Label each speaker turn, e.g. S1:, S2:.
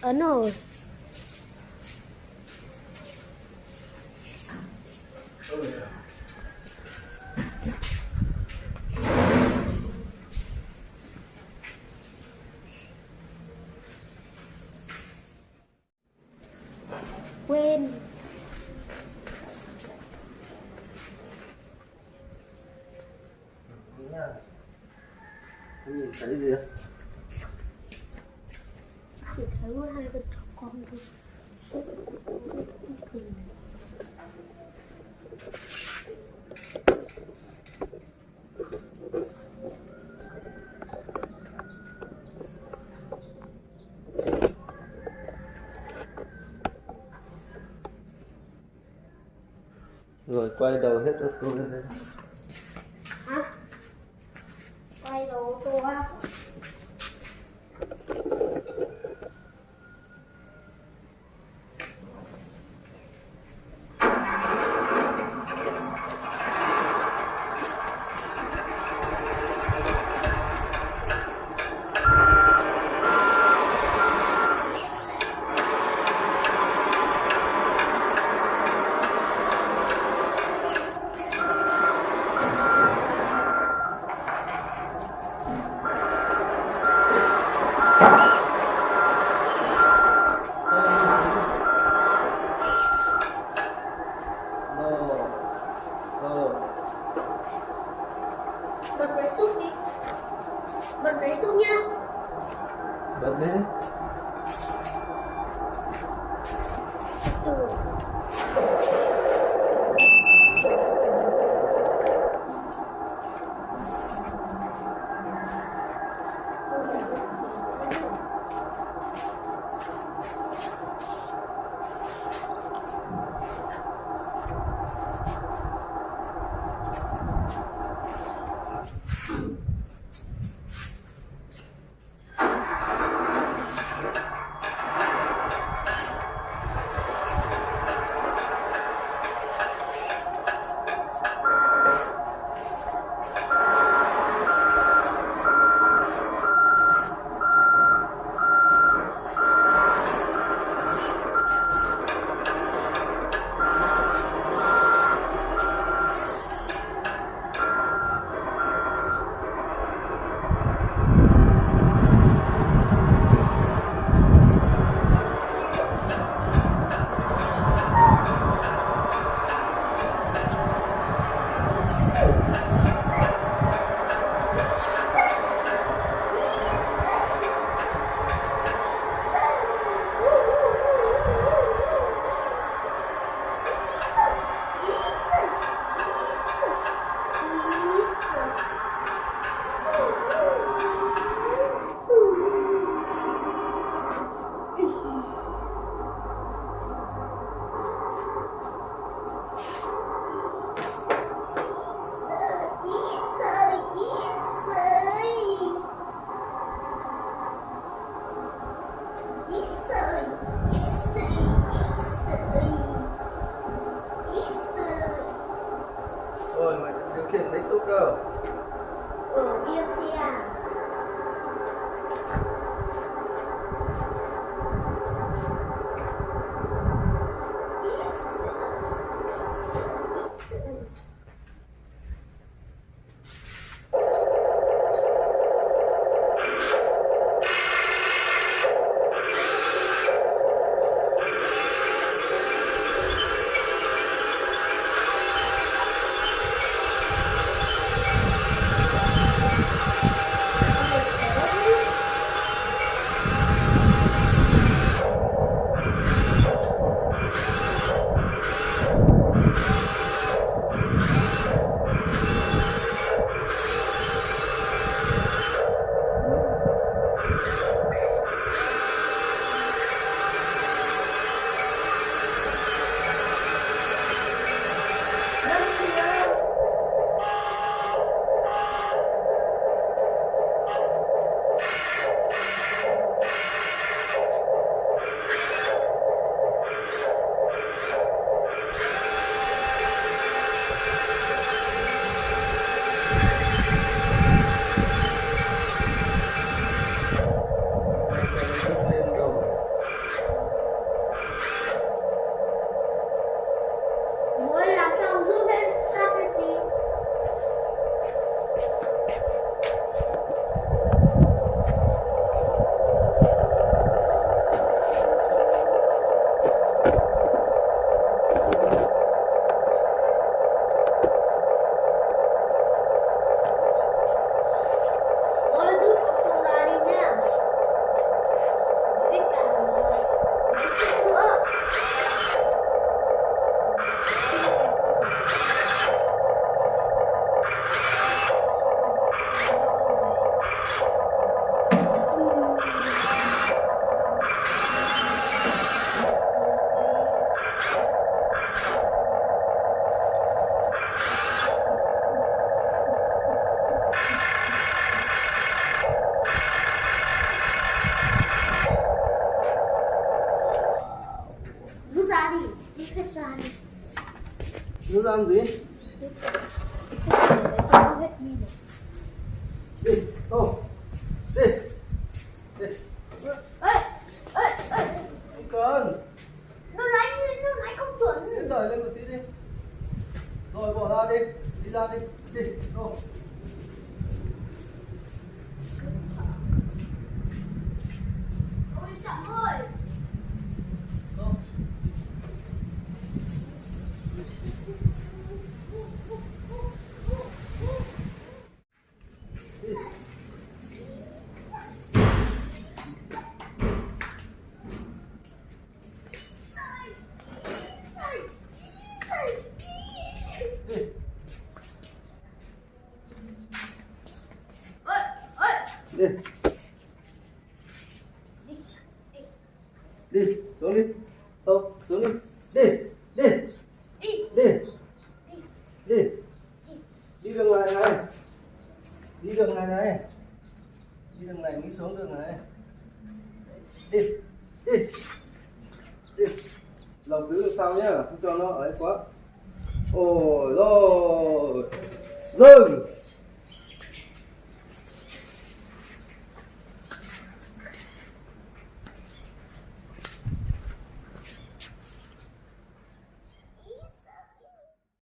S1: Ấn rồi. Quên.
S2: Nhìn thấy gì ạ?
S1: Chỉ thấy một hai con chó con thôi.
S2: Rồi quay đầu hết ô tô lên đây.
S1: Hả? Quay đầu ô tô á? Bật máy xúc đi. Bật máy xúc nhá.
S2: Bật đi.
S1: Ừ.
S2: Nó làm gì?
S1: Hết pin rồi.
S2: Đi, ô, đi, đi.
S1: Ê, ê, ê,
S2: Không cần.
S1: nó lái không chuẩn.
S2: Đến đời lên một tí đi. Rồi bỏ ra đi, đi ra đi, đi, ô.
S1: Ôi chậm thôi.
S2: Ô. Đi. Đi.
S1: Ê, ê.
S2: Đi.
S1: Đi, đi,
S2: Đi, xuống đi. Ô, xuống đi. Đi, đi,
S1: đi,
S2: đi,
S1: đi,
S2: đi.
S1: đi.
S2: Đi đường này này. Đi đường này này. Đi đường này mới xuống đường này. Đi, đi, đi. Lộc giữ đằng sau nhá, không cho nó ấy quá. Ôi rồi. Dừng.